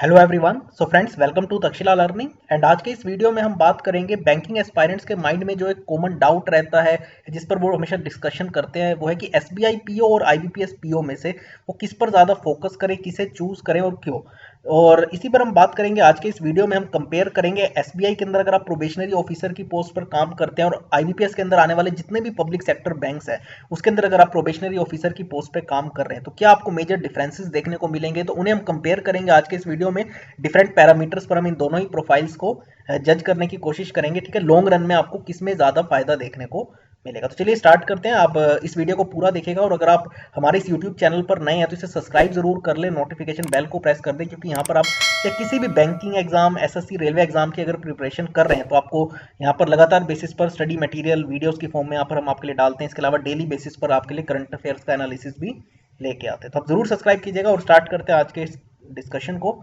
Hello everyone. So friends, welcome to Takshashila learning. And आज के इस वीडियो में हम बात करेंगे बैंकिंग एस्पायरेंट्स के माइंड में जो एक कॉमन डाउट रहता है, जिस पर वो हमेशा डिस्कशन करते हैं, वो है कि एसबीआई पीओ और आईबीपीएस पीओ में से वो किस पर ज़्यादा फोकस करें, किसे चूज करें और क्यों। और इसी पर हम बात करेंगे आज के इस वीडियो में। हम कंपेयर करेंगे एसबीआई के अंदर अगर आप प्रोबेशनरी ऑफिसर की पोस्ट पर काम करते हैं और आईबीपीएस के अंदर आने वाले जितने भी पब्लिक सेक्टर बैंक्स हैं उसके अंदर अगर आप प्रोबेशनरी ऑफिसर की पोस्ट पर काम कर रहे हैं तो क्या आपको मेजर डिफरेंसेस देखने को मिलेंगे। तो उन्हें हम कंपेयर करेंगे आज के इस वीडियो में। डिफरेंट पैरामीटर्स पर हम इन दोनों ही प्रोफाइल्स को जज करने की कोशिश करेंगे। ठीक है, लॉन्ग रन में आपको किसमें ज़्यादा फायदा देखने को मिलेगा। तो चलिए स्टार्ट करते हैं। आप इस वीडियो को पूरा देखिएगा और अगर आप हमारे इस यूट्यूब चैनल पर नए हैं तो इसे सब्सक्राइब जरूर कर लें, नोटिफिकेशन बेल को प्रेस कर दें, क्योंकि यहाँ पर आप या किसी भी banking exam, SSC, railway exam की अगर प्रिपरेशन कर रहे हैं तो आपको यहाँ पर लगातार बेसिस पर स्टडी मटेरियल वीडियोस की फॉर्म में यहाँ पर हम आपके लिए डालते हैं। इसके अलावा डेली बेसिस पर आपके लिए करंट अफेयर्स का एनालिसिस भी लेके आते हैं। तो आप जरूर सब्सक्राइब कीजिएगा और स्टार्ट करते हैं आज के इस डिस्कशन को।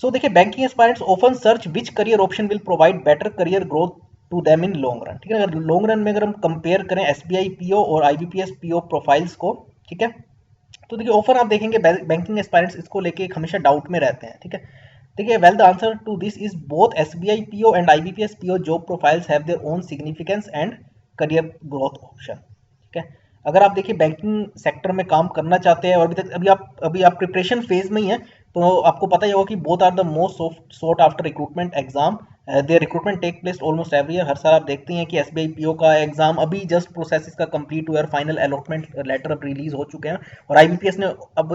सो देखिए, banking aspirants often search which career option will provide better career growth to them in long run. ठीक है, अगर लॉन्ग रन में अगर हम कंपेयर करें एसबीआई पीओ और आईबीपीएस पीओ प्रोफाइल्स को, ठीक है, तो देखिए ऑफर आप देखेंगे बैंकिंग एस्पायरेंट्स इसको लेके एक हमेशा डाउट में रहते हैं। ठीक है, देखिए well the answer to this is both SBI PO and IBPS PO job profiles have their own significance and career growth option. ठीक है, अगर आप देखिए बैंकिंग सेक्टर में काम करना चाहते हैं और अभी आप प्रिपरेशन फेज में ही हैं, तो आपको पता ही होगा कि both are the most sought after recruitment exam. Their recruitment take place almost every year. हर साल आप देखते हैं कि एसबीआई पीओ का एग्जाम अभी जस्ट प्रोसेस इसका कंप्लीट हुआ है, फाइनल अलॉटमेंट लेटर अब रिलीज हो चुके हैं और आईबीपीएस ने अब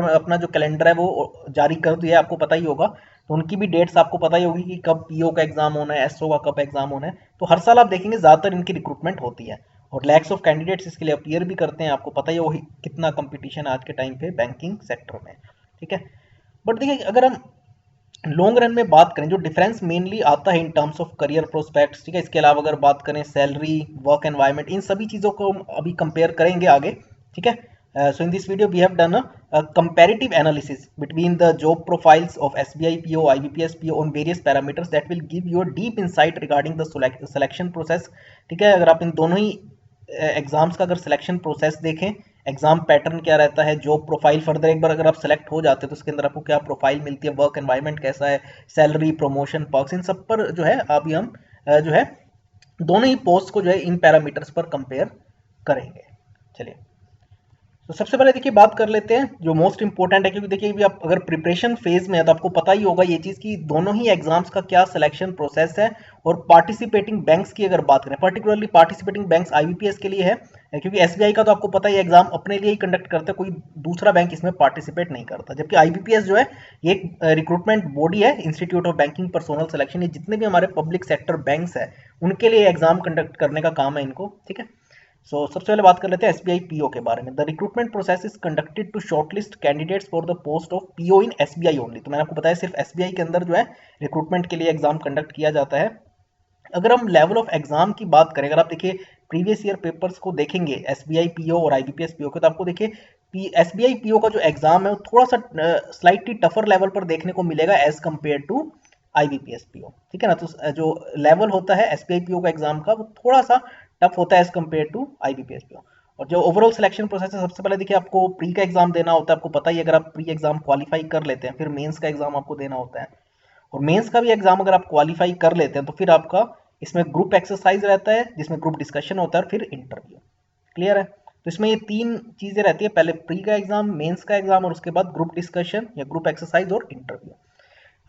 अपना जो कैलेंडर है वो जारी कर दिया है, आपको पता ही होगा। तो उनकी भी डेट्स आपको पता ही होगी कि कब पीओ का एग्जाम होना है, एसओ का कब एग्जाम होना है। तो हर साल आप देखेंगे ज्यादातर इनकी रिक्रूटमेंट होती है और लैक्स ऑफ कैंडिडेट्स इसके लिए अपीयर भी करते हैं। आपको पता ही होगा कितना कंपटीशन आज के टाइम पे बैंकिंग सेक्टर में। ठीक है, बट देखिए अगर हम लॉन्ग रन में बात करें, जो डिफरेंस मेनली आता है in terms of career prospects, ठीक है, इसके अलावा अगर बात करें सैलरी, वर्क एनवायरनमेंट, इन सभी चीज़ों को हम अभी कंपेयर करेंगे आगे। ठीक है, so in this video we have done a comparative analysis between the job profiles of SBI PO, IBPS PO on various parameters that will give you a deep insight regarding the selection process। ठीक है, अगर आप इन दोनों ही exams का अगर selection process देखें, exam pattern क्या रहता है, जॉब प्रोफाइल फर्दर एक बार अगर आप सेलेक्ट हो जाते हैं तो उसके अंदर आपको क्या प्रोफाइल मिलती है, वर्क एनवायरनमेंट कैसा है, सैलरी, प्रमोशन, पर्क्स, इन सब पर जो है अभी हम जो है दोनों ही पोस्ट को जो है इन पैरामीटर्स पर कंपेयर करेंगे। चलिए, तो सबसे पहले देखिए बात कर लेते हैं जो मोस्ट इंपॉर्टेंट है, क्योंकि देखिए अभी आप अगर प्रिपरेशन फेज में है तो आपको पता ही होगा ये चीज़ कि दोनों ही एग्जाम्स का क्या सिलेक्शन प्रोसेस है। और पार्टिसिपेटिंग बैंक्स की अगर बात करें, पर्टिकुलरली पार्टिसिपेटिंग बैंक्स आईबीपीएस के लिए है, क्योंकि एसबीआई का तो आपको पता ही एग्जाम अपने लिए ही कंडक्ट करते हैं, कोई दूसरा बैंक इसमें पार्टिसिपेट नहीं करता। जबकि आईबीपीएस जो है ये एक रिक्रूटमेंट बॉडी है, institute of banking personnel selection. ये जितने भी हमारे पब्लिक सेक्टर बैंक्स है उनके लिए एग्जाम कंडक्ट करने का काम है इनको। ठीक है, सबसे पहले बात कर लेते हैं एसबीआई पीओ के बारे में। The recruitment process is conducted to shortlist candidates for the post of PO in SBI only. तो मैंने आपको बताया सिर्फ एसबीआई के अंदर जो है रिक्रूटमेंट के लिए एग्जाम कंडक्ट किया जाता है। अगर हम लेवल ऑफ एग्जाम की बात करें, अगर आप देखिए प्रीवियस ईयर पेपर्स को देखेंगे एसबीआई पीओ और आईबीपीएस पीओ के, तो आपको देखिए एसबीआई पीओ का जो एग्जाम है वो थोड़ा सा स्लाइटली टफर लेवल पर देखने को मिलेगा as compared to IBPS PO. ठीक है ना, तो जो लेवल होता है एसबीआई पीओ का एग्जाम का वो थोड़ा सा टफ होता है as compared to IBPS PO. और जो ओवरऑल सिलेक्शन प्रोसेस है, सबसे पहले देखिए आपको प्री का एग्जाम देना होता है। आपको पता ही है, अगर आप प्री एग्जाम क्वालिफाई कर लेते हैं फिर मेंस का एग्जाम आपको देना होता है। और मेंस का भी एग्जाम अगर आप क्वालिफाई कर लेते हैं तो फिर आपका इसमें ग्रुप एक्सरसाइज रहता है जिसमें ग्रुप डिस्कशन होता है और फिर इंटरव्यू। क्लियर है, तो इसमें ये तीन चीजें रहती है, पहले प्री का एग्जाम, मेंस का एग्जाम और उसके बाद ग्रुप डिस्कशन या ग्रुप एक्सरसाइज और इंटरव्यू।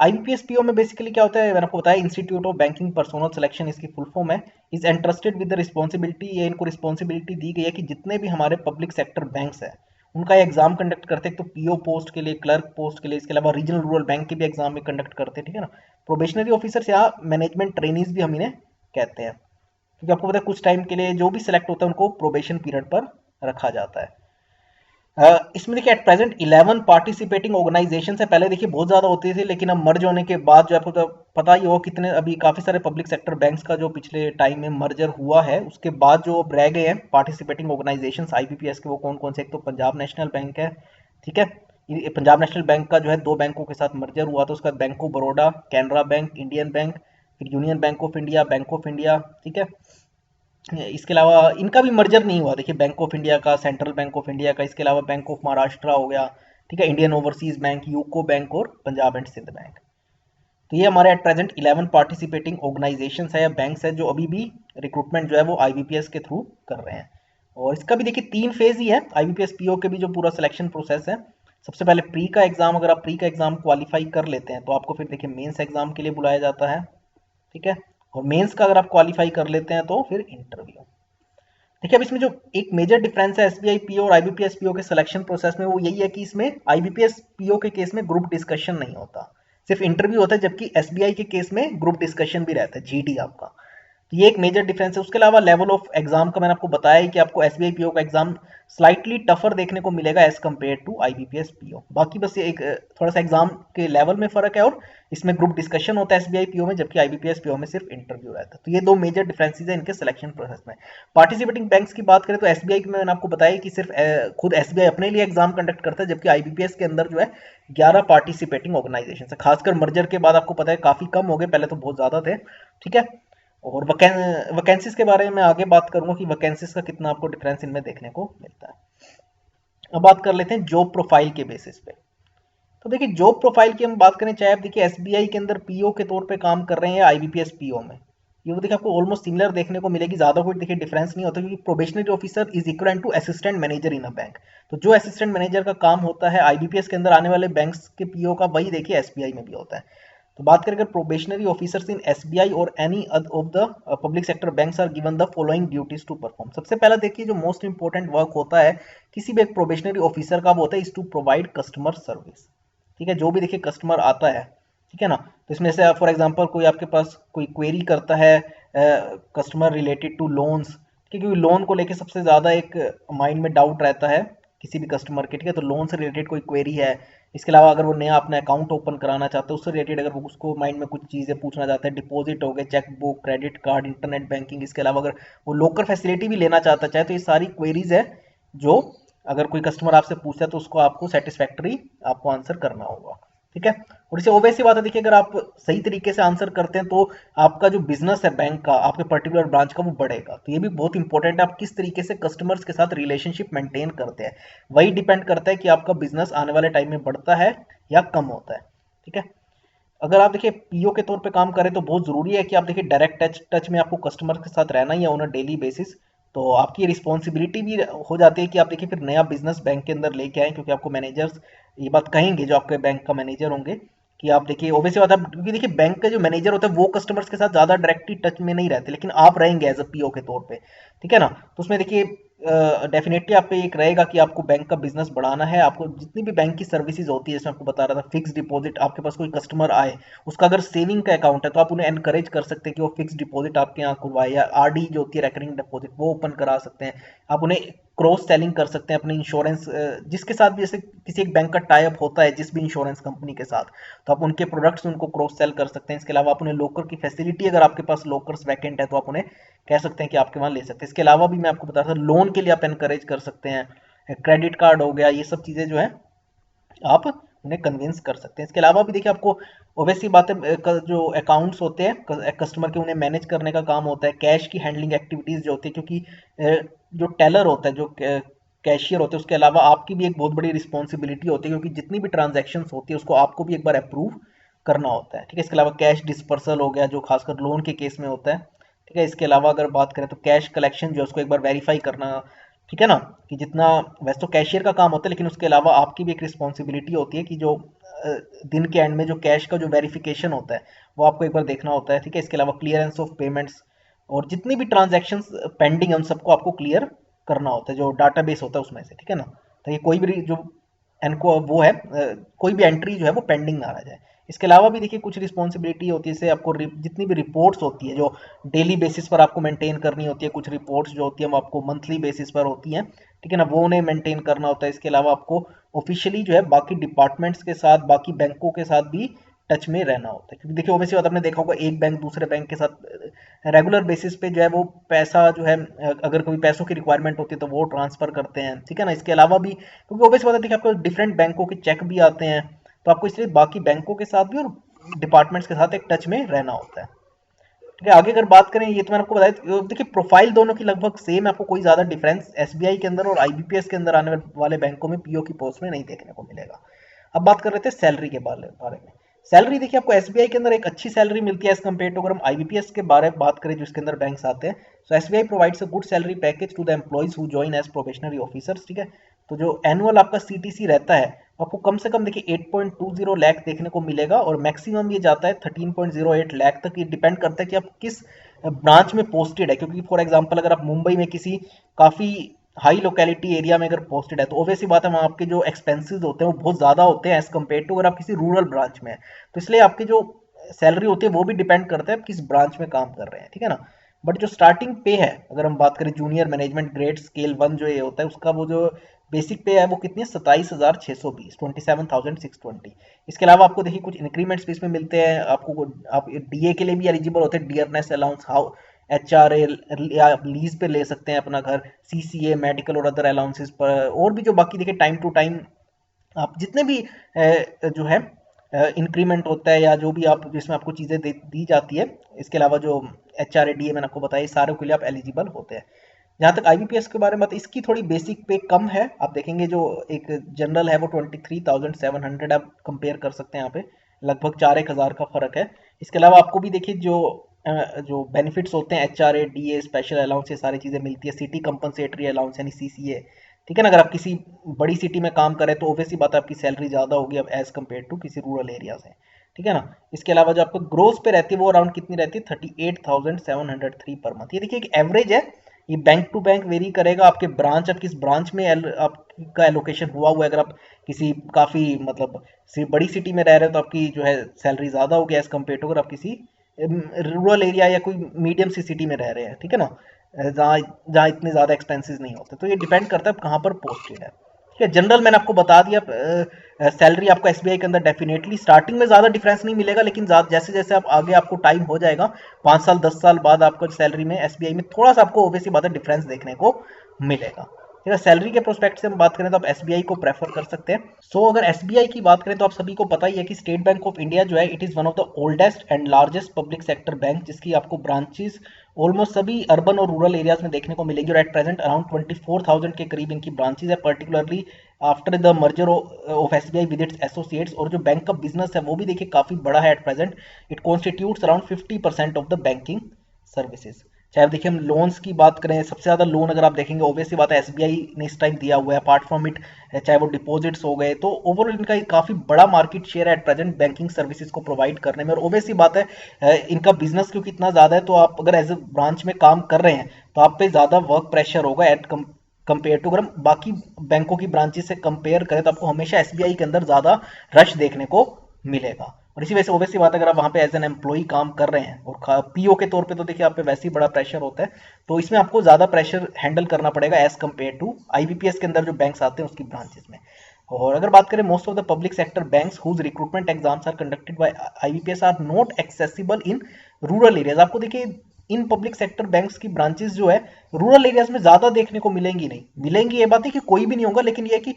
आईबीपीएस पीओ में बेसिकली क्या होता है, मैंने आपको बताया institute of banking personnel selection इसकी फुल फॉर्म है। Is entrusted with the responsibility, ये इनको रिस्पॉन्सिबिलिटी दी गई है कि जितने भी हमारे पब्लिक सेक्टर बैंक्स हैं उनका एग्जाम कंडक्ट करते हैं। तो पीओ पोस्ट के लिए, क्लर्क पोस्ट के लिए, इसके अलावा रीजनल रूरल बैंक के भी एग्जाम में कंडक्ट करते हैं। ठीक है ना, प्रोबेशनरी ऑफिसर्स या मैनेजमेंट ट्रेनीज भी हम इन्हें कहते हैं, क्योंकि आपको पता है कुछ टाइम के लिए जो भी सिलेक्ट होता है उनको प्रोबेशन पीरियड पर रखा जाता है। इसमें देखिए एट प्रेजेंट 11 पार्टिसिपेटिंग ऑर्गेनाइजेशन है। पहले देखिए बहुत ज्यादा होती थी, लेकिन अब मर्ज होने के बाद जो आपको तो पता ही हो कितने अभी काफी सारे पब्लिक सेक्टर बैंक्स का जो पिछले टाइम में मर्जर हुआ है, उसके बाद जो अब रह गए हैं पार्टिसिपेटिंग ऑर्गेनाइजेशन आईबीपीएस के, वो कौन कौन से, एक तो पंजाब नेशनल बैंक है। ठीक है, ये पंजाब नेशनल बैंक का जो है दो बैंकों के साथ मर्जर हुआ था, उसका bank of Baroda, Canara bank, Indian bank, फिर union bank of India, bank of India. ठीक है, इसके अलावा इनका भी मर्जर नहीं हुआ, देखिए बैंक ऑफ इंडिया का, सेंट्रल बैंक ऑफ इंडिया का, इसके अलावा बैंक ऑफ महाराष्ट्र हो गया, ठीक है, Indian overseas bank, UCO bank और पंजाब एंड सिंध बैंक। तो ये हमारे एट प्रेजेंट 11 पार्टिसिपेटिंग ऑर्गेनाइजेशंस है या बैंक्स है जो अभी भी रिक्रूटमेंट जो है वो आईबीपीएस के थ्रू कर रहे हैं। और इसका भी देखिए 3 फेज ही है आईबीपीएस पीओ के भी जो पूरा सिलेक्शन प्रोसेस है। सबसे पहले प्री का एग्जाम, अगर आप प्री का एग्जाम क्वालिफाई कर लेते हैं तो आपको फिर देखिए मेंस एग्जाम के लिए बुलाया जाता है। ठीक है, और मेंस का अगर आप क्वालिफाई कर लेते हैं तो फिर इंटरव्यू। देखिए अब इसमें जो एक मेजर डिफरेंस है एसबीआई पीओ और आईबीपीएस पीओ के सिलेक्शन प्रोसेस में, वो यही है कि इसमें आईबीपीएस पीओ के केस में ग्रुप डिस्कशन नहीं होता, सिर्फ इंटरव्यू होता है, जबकि एसबीआई के केस में ग्रुप डिस्कशन भी रहता है, जीडी आपका। तो ये एक मेजर डिफरेंस है। उसके अलावा लेवल ऑफ एग्जाम का मैंने आपको बताया ही कि आपको एसबीआई पीओ का एग्जाम स्लाइटली टफर देखने को मिलेगा as compared to IBPS PO. बाकी बस ये एक थोड़ा सा एग्जाम के लेवल में फर्क है, और इसमें ग्रुप डिस्कशन होता है एसबीआई पीओ में, जबकि आईबीपीएस पीओ में सिर्फ इंटरव्यू रहता है। तो ये दो मेजर डिफरेंसेस है इनके सिलेक्शन प्रोसेस में। पार्टिसिपेटिंग बैंक्स की बात करें तो एसबीआई में मैंने आपको बताया कि सिर्फ खुद एसबीआई अपने लिए एग्जाम कंडक्ट करता है, जबकि आईबीपीएस के अंदर जो है 11 पार्टिसिपेटिंग ऑर्गेनाइजेशन है। खासकर मर्जर के बाद आपको पता है काफी कम हो गए, पहले तो बहुत ज्यादा थे। ठीक है, और वैकेंसीज के बारे में मैं आगे बात करूंगा कि वैकेंसीज का कितना आपको डिफरेंस इनमें देखने को मिलता है। अब बात कर लेते हैं जॉब प्रोफाइल के बेसिस पे। तो देखिए जॉब प्रोफाइल की हम बात करें, चाहे आप देखिए एसबीआई के अंदर पीओ के तौर पे काम कर रहे हैं या आईबीपीएस पीओ में, ये वो देखिए आपको ऑलमोस्ट सिमिलर देखने को मिलेगी, ज्यादा कोई देखिए डिफरेंस नहीं होता, क्योंकि probationary officer is equal to assistant manager in a bank. तो जो असिस्टेंट मैनेजर का काम होता है आईबीपीएस के अंदर आने वाले बैंक्स के पीओ का, वही देखिए एसबीआई में भी होता है। तो बात करें अगर प्रोबेशनरी ऑफिसर्स इन एसबीआई और any of the public sector banks are given the following duties to perform. सबसे पहला देखिए जो मोस्ट इंपॉर्टेंट वर्क होता है किसी भी एक प्रोबेशनरी ऑफिसर का, वो होता है is to provide customer service. ठीक है, जो भी देखिए कस्टमर आता है, ठीक है ना, तो इसमें से फॉर एग्जांपल कोई आपके पास कोई क्वेरी करता है कस्टमर रिलेटेड टू लोन्स, क्योंकि लोन को लेके सबसे ज़्यादा एक माइंड में डाउट रहता है किसी भी कस्टमर के। ठीक है, तो लोन से रिलेटेड कोई क्वेरी है, इसके अलावा अगर वो नया अपना अकाउंट ओपन कराना चाहते हैं उससे रिलेटेड अगर वो उसको माइंड में कुछ चीज़ें पूछना चाहते हैं, डिपॉजिट हो गए, cheque book, credit card, internet banking, इसके अलावा अगर वो लोकर फैसिलिटी भी लेना चाहता चाहे, तो ये सारी क्वेरीज है जो अगर कोई कस्टमर आपसे पूछता है तो उसको आपको सेटिस्फैक्टरी आपको आंसर करना होगा। ठीक है, और इसे ओबवियस सी बात है, देखिए अगर आप सही तरीके से आंसर करते हैं तो आपका जो बिजनेस है बैंक का, आपके पर्टिकुलर ब्रांच का, वो बढ़ेगा। तो ये भी बहुत इंपॉर्टेंट है, आप किस तरीके से कस्टमर्स के साथ रिलेशनशिप मेंटेन करते हैं, वही डिपेंड करता है कि आपका बिजनेस आने वाले टाइम में बढ़ता है या कम होता है। ठीक है, अगर आप देखिए पीओ के तौर पे काम करें तो बहुत जरूरी है कि आप देखिए डायरेक्ट टच में आपको कस्टमर के साथ रहना ही है ऑन अ डेली बेसिस। तो आपकी रिस्पॉन्सिबिलिटी भी हो जाती है कि आप देखिए फिर नया बिजनेस बैंक के अंदर लेके आए, क्योंकि आपको मैनेजर्स ये बात कहेंगे जो आपके बैंक का मैनेजर होंगे कि आप देखिए ओबवियसली बात है, क्योंकि देखिए बैंक का जो मैनेजर होता है वो कस्टमर्स के साथ ज्यादा डायरेक्टली टच में नहीं रहते, लेकिन आप रहेंगे एज अ पीओ के तौर पे। ठीक है ना, तो उसमें देखिए डेफिनेटली आप पे एक रहेगा कि आपको बैंक का बिजनेस बढ़ाना है। आपको जितनी भी बैंक की सर्विसेज होती है, जैसे आपको बता रहा था फिक्स डिपॉजिट, आपके पास कोई कस्टमर आए उसका अगर सेविंग का अकाउंट है तो आप उन्हें एनकरेज कर सकते हैं कि वो फिक्स डिपॉजिट आपके यहाँ खुलवाए, या आरडी जो होती है रेकरिंग डिपॉजिट वो ओपन करा सकते हैं। आप उन्हें क्रॉस सेलिंग कर सकते हैं अपने इंश्योरेंस जिसके साथ भी, जैसे किसी एक बैंक का टाई अप होता है जिस भी इंश्योरेंस कंपनी के साथ, तो आप उनके प्रोडक्ट्स उनको क्रॉस सेल कर सकते हैं। इसके अलावा आप उन्हें लोकर की फैसिलिटी, अगर आपके पास लोकर्स वैकेंट है तो आप उन्हें कह सकते हैं कि आपके वहाँ ले सकते हैं। इसके अलावा भी मैं आपको बता रहा था लोन के लिए आप एनकरेज कर सकते हैं, क्रेडिट कार्ड हो गया, ये सब चीज़ें जो है आप उन्हें कन्विंस कर सकते हैं। इसके अलावा भी देखिए आपको ओवैसी बात है, जो अकाउंट्स होते हैं कस्टमर के उन्हें मैनेज करने का काम होता है, कैश की हैंडलिंग एक्टिविटीज जो होती है, क्योंकि जो टेलर होता है, जो कैशियर होते हैं, उसके अलावा आपकी भी एक बहुत बड़ी रिस्पॉन्सिबिलिटी होती है, क्योंकि जितनी भी ट्रांजेक्शन होती है उसको आपको भी एक बार अप्रूव करना होता है। ठीक है, इसके अलावा कैश डिस्पर्सल हो गया जो खासकर लोन के केस में होता है। ठीक है, इसके अलावा अगर बात करें तो कैश कलेक्शन जो है उसको एक बार वेरीफाई करना, ठीक है ना, कि जितना, वैसे तो कैशियर का काम होता है लेकिन उसके अलावा आपकी भी एक रिस्पॉन्सिबिलिटी होती है कि जो दिन के एंड में जो कैश का जो वेरिफिकेशन होता है वो आपको एक बार देखना होता है। ठीक है, इसके अलावा क्लियरेंस ऑफ पेमेंट्स, और जितनी भी ट्रांजेक्शन पेंडिंग है उन सबको आपको क्लियर करना होता है जो डाटाबेस होता है उसमें से। ठीक है ना, तो ये कोई भी जो इनको वो है कोई भी एंट्री जो है वो पेंडिंग ना रह जाए। इसके अलावा भी देखिए कुछ रिस्पॉन्सिबिलिटी होती है, जैसे आपको जितनी भी रिपोर्ट्स होती है जो डेली बेसिस पर आपको मेंटेन करनी होती है, कुछ रिपोर्ट्स जो होती है वो आपको मंथली बेसिस पर होती हैं। ठीक है ना, वो उन्हें मेंटेन करना होता है। इसके अलावा आपको ऑफिशियली जो है बाकी डिपार्टमेंट्स के साथ, बाकी बैंकों के साथ भी टच में रहना होता है, क्योंकि देखिए ओवैसी बात आपने देखा होगा एक बैंक दूसरे बैंक के साथ रेगुलर बेसिस पे जो है वो पैसा जो है, अगर कोई पैसों की रिक्वायरमेंट होती है तो वो ट्रांसफर करते हैं। ठीक है ना, इसके अलावा भी क्योंकि ओवैसी बात है, देखिए आपको डिफरेंट बैंकों के चेक भी आते हैं, तो आपको इसलिए बाकी बैंकों के साथ भी और डिपार्टमेंट्स के साथ एक टच में रहना होता है। ठीक है। आगे अगर बात करें, ये तो मैंने आपको बताया, तो देखिए प्रोफाइल दोनों की लगभग सेम है, आपको कोई ज्यादा डिफरेंस एसबीआई के अंदर और आईबीपीएस के अंदर आने वाले बैंकों में पीओ की पोस्ट में नहीं देखने को मिलेगा। अब बात कर रहे थे सैलरी के बारे में। सैलरी देखिए आपको एसबीआई के अंदर एक अच्छी सैलरी मिलती है एज कम्पेयर टू, अगर हम आईबीपीएस के बारे में बात करें जिसके अंदर बैंक्स आते हैं। So SBI provides a good salary package to the employees who join as probationary officers. ठीक है, तो जो एनुअल आपका सीटीसी रहता है आपको कम से कम देखिए 8.20 लाख देखने को मिलेगा, और मैक्सिमम ये जाता है 13.08 लाख तक। ये डिपेंड करता है कि आप किस ब्रांच में पोस्टेड है, क्योंकि फॉर एग्जांपल अगर आप मुंबई में किसी काफ़ी हाई लोकेलिटी एरिया में अगर पोस्टेड है तो ऑब्वियसली बात है वहाँ आपके जो एक्सपेंसेस होते हैं वो बहुत ज़्यादा होते हैं एज कम्पेयर टू अगर आप किसी रूरल ब्रांच में है। तो इसलिए आपकी जो सैलरी होती है वो भी डिपेंड करता है आप किस ब्रांच में काम कर रहे हैं, ठीक है ना। बट जो स्टार्टिंग पे है, अगर हम बात करें जूनियर मैनेजमेंट ग्रेड स्केल 1 जो ये होता है उसका वो जो बेसिक पे है वो कितनी है, 27,620, 27,620। इसके अलावा आपको देखिए कुछ इंक्रीमेंट्स भी इसमें मिलते हैं आपको। आप डीए के लिए भी एलिजिबल होते हैं, डियरनेस अलाउंस, हाउ एचआरए या लीज पे ले सकते हैं अपना घर, सीसीए, मेडिकल और अदर अलाउंसेस पर, और भी जो बाकी देखिए टाइम टू टाइम आप जितने भी जो है इंक्रीमेंट होता है या जो भी आप जिसमें आपको चीज़ें दी जाती है, इसके अलावा जो H R A D A मैंने आपको बताया, सारे के लिए आप एलिजिबल होते हैं। जहाँ तक आईबीपीएस के बारे में बात, इसकी थोड़ी बेसिक पे कम है। आप देखेंगे जो एक जनरल है वो 23,700 आप कंपेयर कर सकते हैं, यहाँ पे लगभग 4-1 हज़ार का फर्क है। इसके अलावा आपको भी देखिए जो बेनिफिट्स होते हैं, H R A D A, special allowance, ये सारी चीज़ें मिलती है। सिटी कंपनसेटरी अलाउंस यानी सीसीए, ठीक है ना। अगर आप किसी बड़ी सिटी में काम करें तो ऑब्वियसली बात है आपकी सैलरी ज़्यादा होगी अब एज कम्पेयर टू किसी रूरल एरिया से, ठीक है ना। इसके अलावा जो आपको ग्रोस पे रहती है वो अराउंड कितनी रहती है, 38,703 पर मंथ। ये देखिए एक एवरेज है, ये बैंक टू बैंक वेरी करेगा। आपके ब्रांच, आप किस ब्रांच में आपका एलोकेशन हुआ है, अगर आप किसी काफ़ी मतलब बड़ी सिटी में रह रहे हो तो आपकी जो है सैलरी ज़्यादा होगी एज कम्पेयर टू अगर आप किसी रूरल एरिया या कोई मीडियम सी सिटी में रह रहे हैं, ठीक है ना, जहाँ जहाँ इतने ज़्यादा एक्सपेंसेस नहीं होते। तो ये डिपेंड करता है कहाँ पर पोस्टेड है, ठीक है। जनरल मैंने आपको बता दिया, सैलरी आपको एसबीआई के अंदर डेफिनेटली स्टार्टिंग में ज़्यादा डिफरेंस नहीं मिलेगा, लेकिन जैसे जैसे आप आगे आपको टाइम हो जाएगा 5 साल 10 साल बाद आपको सैलरी में एसबीआई में थोड़ा सा आपको ओबीसी बात है डिफरेंस देखने को मिलेगा, ठीक है। सैलरी के प्रोस्पेक्ट से हम बात करें तो आप एसबीआई को प्रेफर कर सकते हैं। अगर एसबीआई की बात करें तो आप सभी को पता ही है कि स्टेट बैंक ऑफ इंडिया जो है it is one of the oldest and largest public sector bank, जिसकी आपको ब्रांचेस ऑलमोस्ट सभी अर्बन और रूरल एरियाज में देखने को मिलेगी, और एट प्रेजेंट अराउंड 24,000 के करीब इनकी ब्रांचेज है, particularly after the merger of SBI with its associates. और जो बैंक का बिजनेस है वो भी देखिए काफ़ी बड़ा है at present, it constitutes around 50% of the banking services. चाहे देखिए हम लोन्स की बात करें, सबसे ज़्यादा लोन अगर आप देखेंगे ऑब्वियसली बात है एसबीआई ने इस टाइम दिया हुआ है, अपार्ट फ्रॉम इट चाहे वो डिपॉजिट्स हो गए, तो ओवरऑल इनका काफ़ी बड़ा मार्केट शेयर है एट प्रेजेंट बैंकिंग सर्विसेज को प्रोवाइड करने में। और ऑब्वियसली बात है इनका बिजनेस क्योंकि इतना ज़्यादा है, तो आप अगर एज ए ब्रांच में काम कर रहे हैं तो आप पे ज़्यादा वर्क प्रेशर होगा एट कंपेयर टू, अगर हम बाकी बैंकों की ब्रांचेस से कंपेयर करें तो आपको हमेशा एसबीआई के अंदर ज़्यादा रश देखने को मिलेगा। और इसी वजह से ओवैसी बात है अगर आप वहाँ पे एज एन एम्प्लॉई काम कर रहे हैं और पीओ के तौर पे तो देखिए आप पे वैसे ही बड़ा प्रेशर होता है, तो इसमें आपको ज़्यादा प्रेशर हैंडल करना पड़ेगा एज कम्पेयर टू आईबीपीएस के अंदर जो बैंक्स आते हैं उसकी ब्रांचेस में। और अगर बात करें most of the public sector banks whose recruitment exams are conducted by IBPS are not accessible in rural areas. आपको देखिए इन पब्लिक सेक्टर बैंक्स की ब्रांचेस जो है रूरल एरियाज में ज़्यादा देखने को मिलेंगी नहीं, मिलेंगी ये बात है कि कोई भी नहीं होगा, लेकिन ये है कि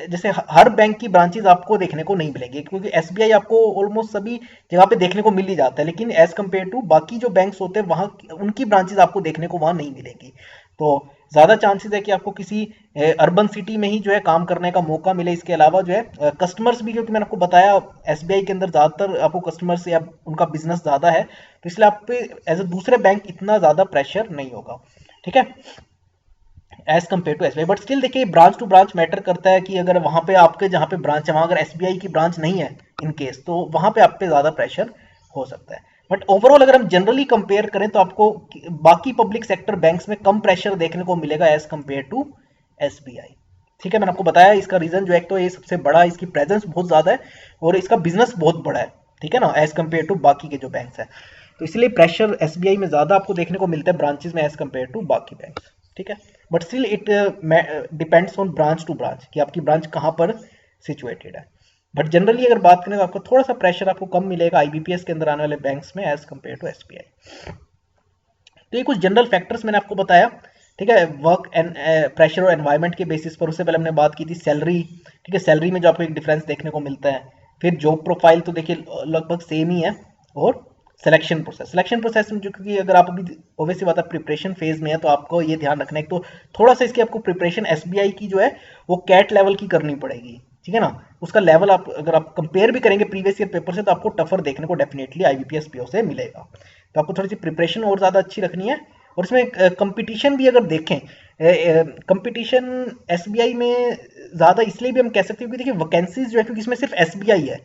जैसे हर बैंक की ब्रांचेस आपको देखने को नहीं मिलेंगी, क्योंकि एसबीआई आपको ऑलमोस्ट सभी जगह पे देखने को मिल ही जाता है, लेकिन एज कम्पेयर टू बाकी जो बैंक्स होते हैं वहाँ उनकी ब्रांचेस आपको देखने को वहाँ नहीं मिलेंगी। तो ज़्यादा चांसेस है कि आपको किसी अर्बन सिटी में ही जो है काम करने का मौका मिले। इसके अलावा जो है कस्टमर्स भी, क्योंकि मैंने आपको बताया एसबीआई के अंदर ज़्यादातर आपको कस्टमर्स या उनका बिजनेस ज़्यादा है, तो इसलिए आप पे एज ए दूसरे बैंक इतना ज़्यादा प्रेशर नहीं होगा, ठीक है, as compared to SBI. But still देखिए ब्रांच टू ब्रांच मैटर करता है कि अगर वहाँ पे आपके जहाँ पे ब्रांच है वहाँ अगर एसबीआई की ब्रांच नहीं है इन केस, तो वहाँ पे आप पे ज़्यादा प्रेशर हो सकता है। बट ओवरऑल अगर हम जनरली कंपेयर करें तो आपको बाकी पब्लिक सेक्टर बैंक्स में कम प्रेशर देखने को मिलेगा एज कम्पेयर टू एसबीआई, ठीक है। मैंने आपको बताया इसका रीजन जो है, तो ये सबसे बड़ा इसकी प्रेजेंस बहुत ज़्यादा है और इसका बिजनेस बहुत बड़ा है, ठीक है ना, एज कम्पेयर टू बाकी के जो बैंक्स हैं, तो इसलिए प्रेशर एसबीआई में ज़्यादा आपको देखने को मिलता है ब्रांचेस में एज कम्पेयर टू बाकी बैंक, ठीक है। But still it depends on branch to branch कि आपकी ब्रांच कहाँ पर सिचुएटेड है। बट जनरली अगर बात करें तो आपको थोड़ा सा प्रेशर आपको कम मिलेगा आईबीपीएस के अंदर आने वाले बैंक्स में एज कम्पेयर टू एसबीआई। तो ये कुछ जनरल फैक्टर्स मैंने आपको बताया, ठीक है, वर्क एंड प्रेशर और एनवायरनमेंट के बेसिस पर। उससे पहले हमने बात की थी सैलरी, ठीक है, सैलरी में जो आपको एक डिफरेंस देखने को मिलता है। फिर जॉब प्रोफाइल तो देखिए लगभग सेम ही है, और सिलेक्शन प्रोसेस में जो, क्योंकि अगर आप अभी ऑब्वियसली बात है प्रिपरेशन फेज में है तो आपको ये ध्यान रखना है, तो थोड़ा सा इसकी आपको प्रिपरेशन एसबीआई की जो है वो कैट लेवल की करनी पड़ेगी, ठीक है ना। उसका लेवल आप अगर आप कंपेयर भी करेंगे प्रीवियस ईयर पेपर से तो आपको टफर देखने को डेफिनेटली आईबीपीएस पीओ से मिलेगा। तो आपको थोड़ी सी प्रिपरेशन और ज़्यादा अच्छी रखनी है। और इसमें कंपटीशन भी अगर देखें, कंपटीशन एसबीआई में ज़्यादा इसलिए भी हम कह सकते हैं क्योंकि देखिए वैकेंसीज जो है, क्योंकि इसमें सिर्फ एसबीआई है,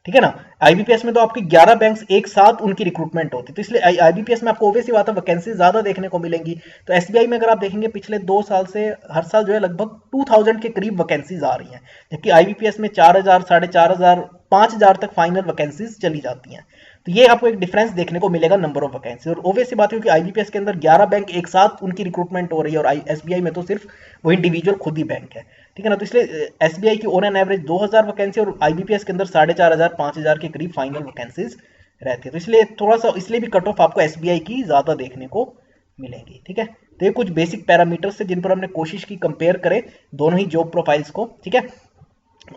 ठीक है ना। आईबीपीएस में तो आपके 11 बैंक्स एक साथ उनकी रिक्रूटमेंट होती है, तो इसलिए आईबीपीएस में आपको ऑब्वियसली बात है वैकेंसी ज्यादा देखने को मिलेंगी। तो एसबीआई में अगर आप देखेंगे पिछले 2 साल से हर साल जो है लगभग 2000 के करीब वैकेंसीज आ रही हैं, जबकि आईबीपीएस में 4000, 4500, 5000 तक फाइनल वैकेंसीज चली जाती हैं। तो ये आपको एक डिफरेंस देखने को मिलेगा नंबर ऑफ वैकेंसी। और ऑब्वियसली बात है कि आईबीपीएस के अंदर 11 बैंक एक साथ उनकी रिक्रूटमेंट हो रही है, और एसबीआई में तो सिर्फ वो इंडिविजुअल खुद ही बैंक है, ठीक है ना। तो इसलिए एसबीआई की ऑन एन एवरेज 2000 वैकेंसी और आईबीपीएस के अंदर 4500, 5000 के करीब फाइनल वैकेंसीज रहती है। तो इसलिए थोड़ा सा इसलिए भी कट ऑफ आपको एसबीआई की ज्यादा देखने को मिलेंगी, ठीक है। तो ये कुछ बेसिक पैरामीटर्स है जिन पर हमने कोशिश की कंपेयर करें दोनों ही जॉब प्रोफाइल्स को, ठीक है।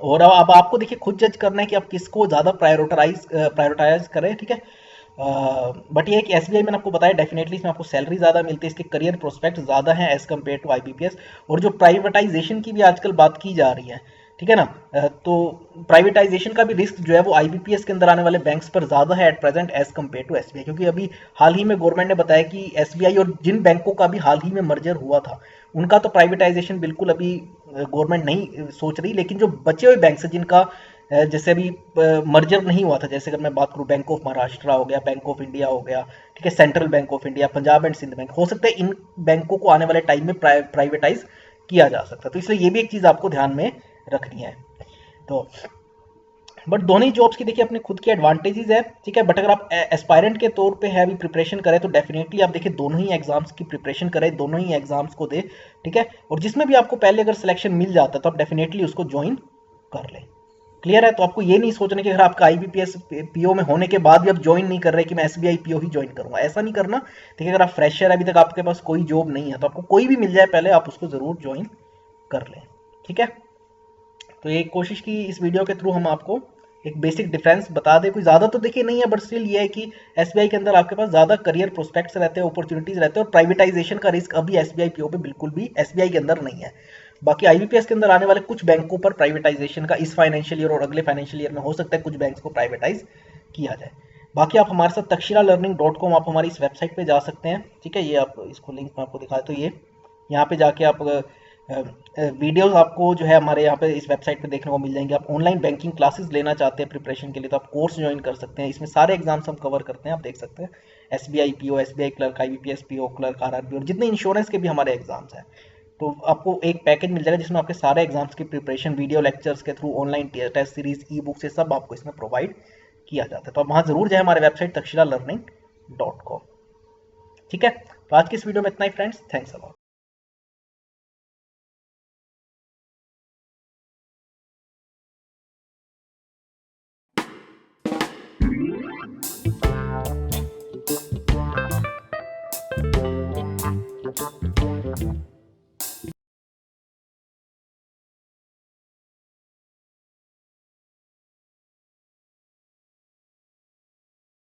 और अब आपको देखिए खुद जज करना है कि आप किसको ज़्यादा प्रायोरिटाइज करें, ठीक है। बट ये है कि एसबीआई मैंने आपको बताया डेफिनेटली इसमें आपको सैलरी ज़्यादा मिलती है, इसके करियर प्रोस्पेक्ट ज़्यादा हैं एज कम्पेयर टू आईबीपीएस। और जो प्राइवेटाइजेशन की भी आजकल बात की जा रही है, ठीक है ना, तो प्राइवेटाइजेशन का भी रिस्क जो है वो आईबीपीएस के अंदर आने वाले बैंक्स पर ज़्यादा है at present as compared to SBI, क्योंकि अभी हाल ही में गवर्नमेंट ने बताया कि एसबीआई और जिन बैंकों का भी हाल ही में मर्जर हुआ था उनका तो प्राइवेटाइजेशन बिल्कुल अभी गवर्नमेंट नहीं सोच रही, लेकिन जो बचे हुए बैंक है जिनका जैसे अभी मर्जर नहीं हुआ था, जैसे अगर मैं बात करूं बैंक ऑफ महाराष्ट्र हो गया, बैंक ऑफ इंडिया हो गया, ठीक है, Central Bank of India, Punjab and Sind Bank, हो सकता है इन बैंकों को आने वाले टाइम में प्राइवेटाइज किया जा सकता है। तो इसलिए ये भी एक चीज़ आपको ध्यान में रखनी है। तो बट दोनों ही जॉब्स की देखिए अपने खुद के एडवांटेजेस है, ठीक है। बट अगर आप एस्पायरेंट के तौर पे है अभी प्रिपरेशन करें तो डेफिनेटली आप देखिए दोनों ही एग्जाम्स की प्रिपरेशन करें, दोनों ही एग्जाम्स को दे, ठीक है। और जिसमें भी आपको पहले अगर सिलेक्शन मिल जाता है तो आप डेफिनेटली उसको ज्वाइन कर लें, क्लियर है। तो आपको ये नहीं सोचना कि अगर आपका आईबीपीएस पीओ में होने के बाद भी आप ज्वाइन नहीं कर रहे कि मैं एसबीआई पीओ ही ज्वाइन करूंगा, ऐसा नहीं करना, ठीक है। अगर आप फ्रेशर अभी तक आपके पास कोई जॉब नहीं है तो आपको कोई भी मिल जाए पहले आप उसको जरूर ज्वाइन कर लें, ठीक है। तो ये कोशिश की इस वीडियो के थ्रू हम आपको एक बेसिक डिफरेंस बता दें, कोई ज़्यादा तो देखिए नहीं है बट स्टिल ये है कि एसबीआई के अंदर आपके पास ज़्यादा करियर प्रोस्पेक्ट्स रहते हैं, अपॉर्चुनिटीज़ रहते हैं, और प्राइवेटाइजेशन का रिस्क अभी एसबीआई पीओ पे बिल्कुल भी एसबीआई के अंदर नहीं है। बाकी आईबीपीएस के अंदर आने वाले कुछ बैंकों पर प्राइवेटाइजेशन का इस फाइनेंशियल ईयर और अगले फाइनेंशियल ईयर में हो सकता है कुछ बैंक्स को प्राइवेटाइज किया जाए। बाकी आप हमारे साथ takshilalearning.com आप हमारी इस वेबसाइट पे जा सकते हैं, ठीक है। ये आप इसको लिंक मैं आपको दिखाया, तो ये यहाँ पे जाके आप वीडियोस आपको जो है हमारे यहाँ पे इस वेबसाइट पे देखने को मिल जाएंगे। आप ऑनलाइन बैंकिंग क्लासेस लेना चाहते हैं प्रिपरेशन के लिए तो आप कोर्स ज्वाइन कर सकते हैं, इसमें सारे एग्जाम्स हम कवर करते हैं, आप देख सकते हैं SBI PO, SBI clerk, IBPS PO clerk, RRB और जितने इंश्योरेंस के भी हमारे एग्जाम्स हैं। तो आपको एक पैकेज मिल जाएगा जिसमें आपके सारे एग्जाम्स की प्रिपरेशन वीडियो लेक्चर्स के through, online test series, e book से सब आपको इसमें प्रोवाइड किया जाता है। तो आप वहाँ जरूर जाए हमारे वेबसाइट takshilalearning.com, ठीक है। तो आज की इस वीडियो में इतना ही फ्रेंड्स, थैंक्स अ लॉट।